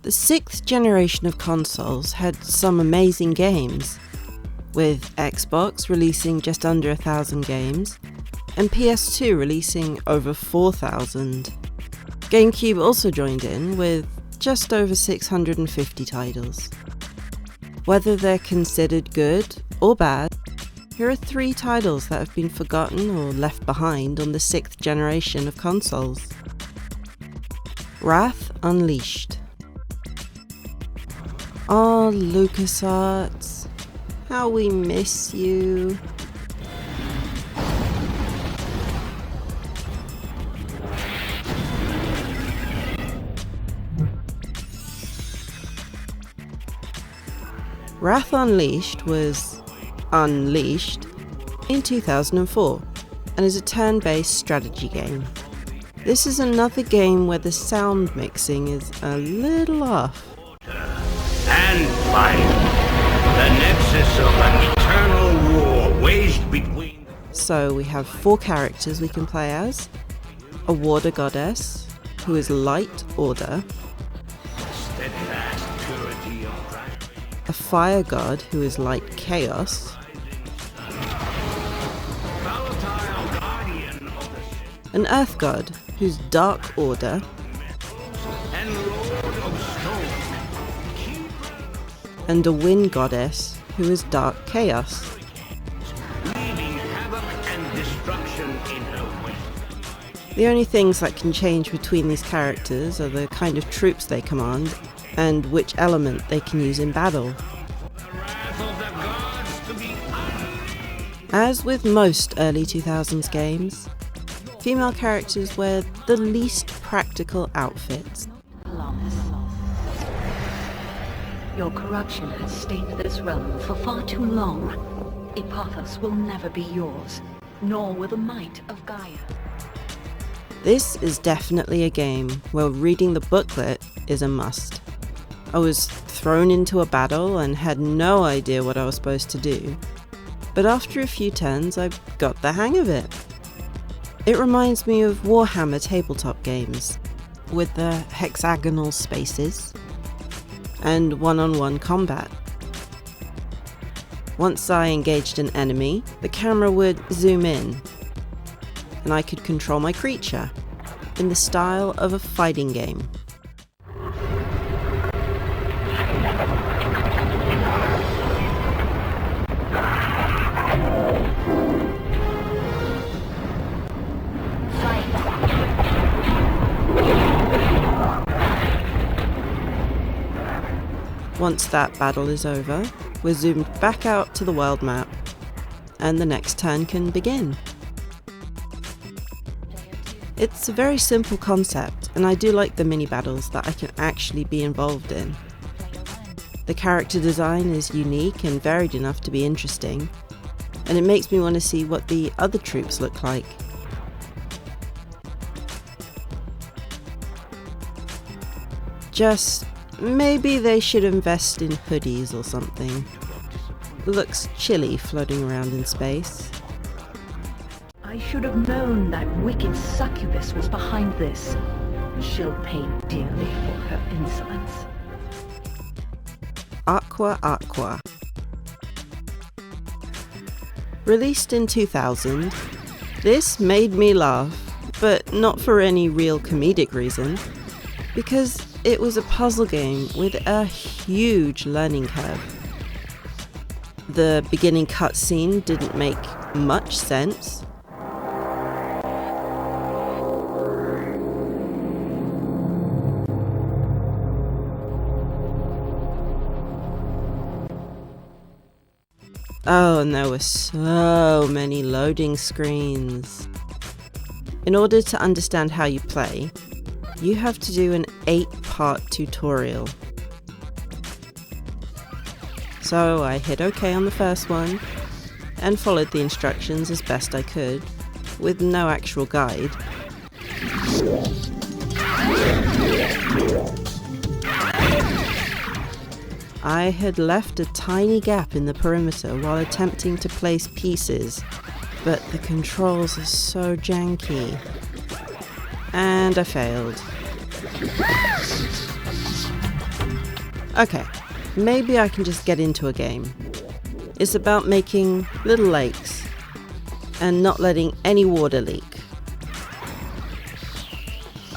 The 6th generation of consoles had some amazing games, with Xbox releasing just under 1,000 games, and PS2 releasing over 4,000. Gamecube also joined in with just over 650 titles. Whether they're considered good or bad, here are 3 titles that have been forgotten or left behind on the 6th generation of consoles. Wrath Unleashed. Oh, LucasArts, how we miss you. Wrath Unleashed was unleashed in 2004 and is a turn-based strategy game. This is another game where the sound mixing is a little off. And fire, the nexus of an eternal war waged between... So we have 4 characters we can play as. A water goddess, who is light order. Steadfast purity of Christ. A fire god, who is light chaos. Volatile guardian of the ship. An earth god, who's dark order. And lord of stone. And a wind goddess, who is dark chaos. Leaving havoc and destruction in her wake. The only things that can change between these characters are the kind of troops they command and which element they can use in battle. The wrath of the gods to be honored. As with most early 2000s games, female characters wear the least practical outfits. Your corruption has stained this realm for far too long. Epothos will never be yours, nor will the might of Gaia. This is definitely a game where reading the booklet is a must. I was thrown into a battle and had no idea what I was supposed to do, but after a few turns I got the hang of it. It reminds me of Warhammer tabletop games, with the hexagonal spaces and one-on-one combat. Once I engaged an enemy, the camera would zoom in, and I could control my creature in the style of a fighting game. Once that battle is over, we're zoomed back out to the world map, and the next turn can begin. It's a very simple concept, and I do like the mini battles that I can actually be involved in. The character design is unique and varied enough to be interesting, and it makes me want to see what the other troops look like. Just maybe they should invest in hoodies or something. It looks chilly floating around in space. I should have known that wicked succubus was behind this. She'll pay dearly for her insolence. Aqua Aqua. Released in 2000, this made me laugh, but not for any real comedic reason, because it was a puzzle game with a huge learning curve. The beginning cutscene didn't make much sense. Oh, and there were so many loading screens. In order to understand how you play, you have to do an 8-part tutorial. So I hit OK on the first one, and followed the instructions as best I could, with no actual guide. I had left a tiny gap in the perimeter while attempting to place pieces, but the controls are so janky. And I failed. Okay, maybe I can just get into a game. It's about making little lakes and not letting any water leak.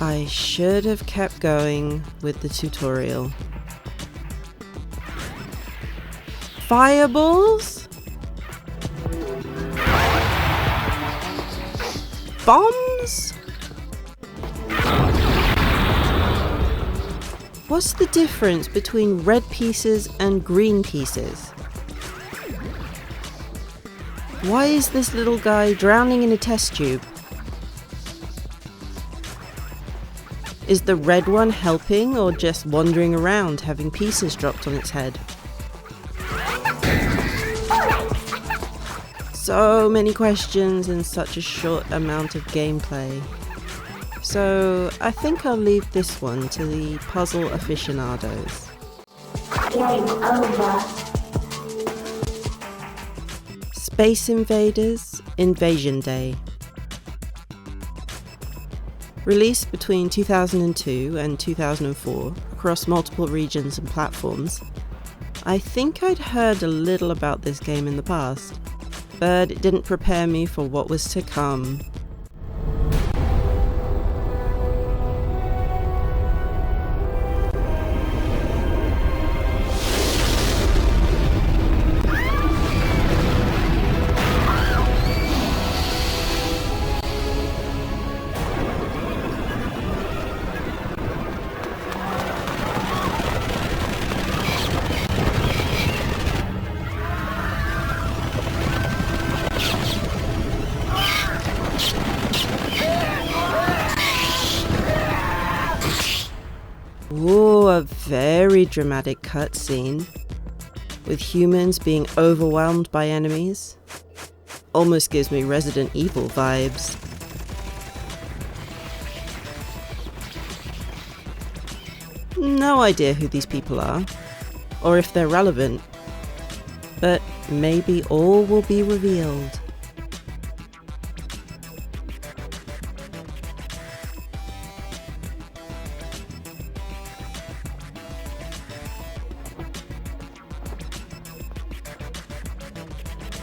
I should have kept going with the tutorial. Fireballs? Bombs? What's the difference between red pieces and green pieces? Why is this little guy drowning in a test tube? Is the red one helping or just wandering around having pieces dropped on its head? So many questions in such a short amount of gameplay. So I think I'll leave this one to the puzzle aficionados. Game over. Space Invaders Invasion Day. Released between 2002 and 2004 across multiple regions and platforms, I think I'd heard a little about this game in the past, but it didn't prepare me for what was to come. Ooh, a very dramatic cutscene, with humans being overwhelmed by enemies. Almost gives me Resident Evil vibes. No idea who these people are, or if they're relevant, but maybe all will be revealed.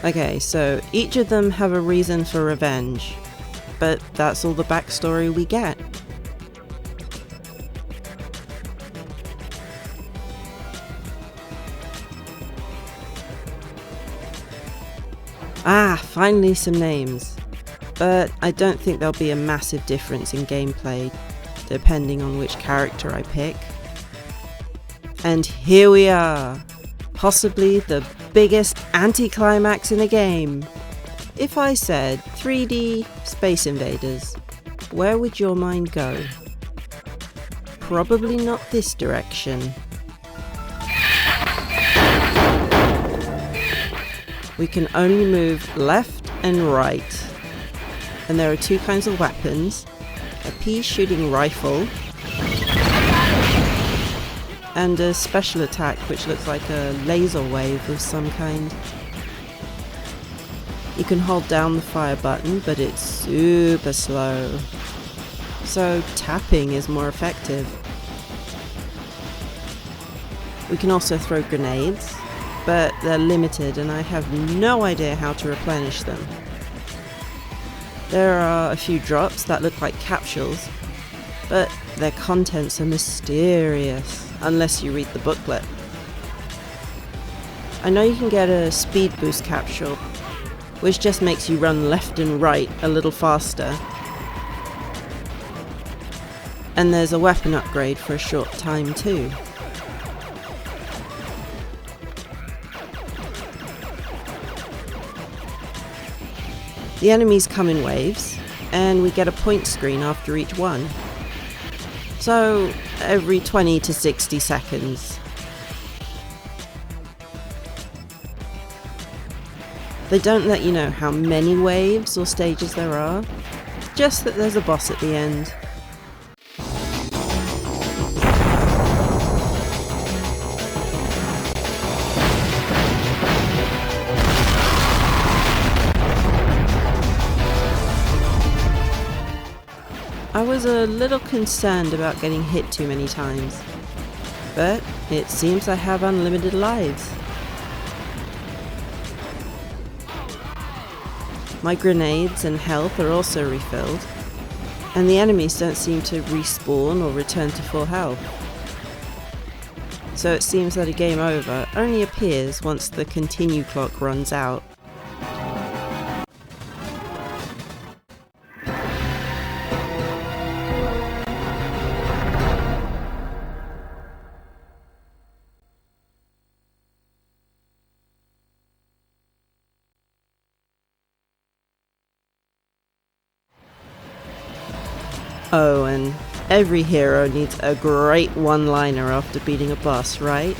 Okay, so each of them have a reason for revenge, but that's all the backstory we get. Ah, finally some names, but I don't think there'll be a massive difference in gameplay, depending on which character I pick. And here we are, possibly the biggest anticlimax in a game. If I said 3D Space Invaders, where would your mind go? Probably not this direction. We can only move left and right. And there are two kinds of weapons, a pea-shooting rifle and a special attack which looks like a laser wave of some kind. You can hold down the fire button, but it's super slow, so tapping is more effective. We can also throw grenades, but they're limited and I have no idea how to replenish them. There are a few drops that look like capsules, but their contents are mysterious unless you read the booklet. I know you can get a speed boost capsule, which just makes you run left and right a little faster. And there's a weapon upgrade for a short time too. The enemies come in waves, and we get a point screen after each one. So, every 20 to 60 seconds. They don't let you know how many waves or stages there are, just that there's a boss at the end. I was a little concerned about getting hit too many times, But it seems I have unlimited lives. My grenades and health are also refilled, and the enemies don't seem to respawn or return to full health. So it seems that a game over only appears once the continue clock runs out. Oh, and every hero needs a great one-liner after beating a boss, right?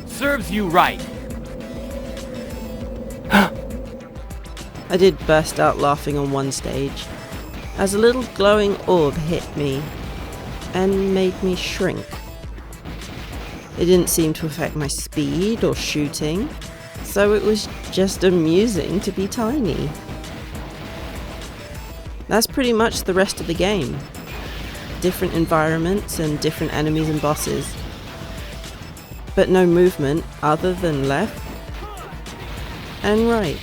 Serves you right. I did burst out laughing on one stage, as a little glowing orb hit me and made me shrink. It didn't seem to affect my speed or shooting, so it was just amusing to be tiny. That's pretty much the rest of the game. Different environments and different enemies and bosses. But no movement other than left and right.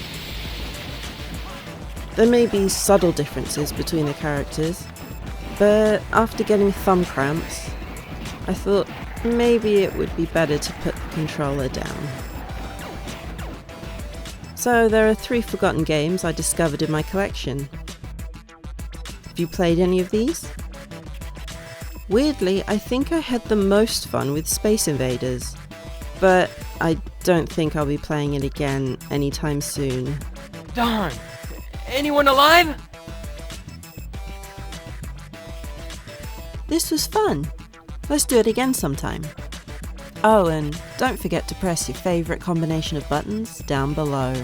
There may be subtle differences between the characters, but after getting thumb cramps, I thought maybe it would be better to put the controller down. So there are 3 forgotten games I discovered in my collection. Have you played any of these? Weirdly, I think I had the most fun with Space Invaders, but I don't think I'll be playing it again anytime soon. Darn! Anyone alive? This was fun. Let's do it again sometime. Oh, and don't forget to press your favourite combination of buttons down below.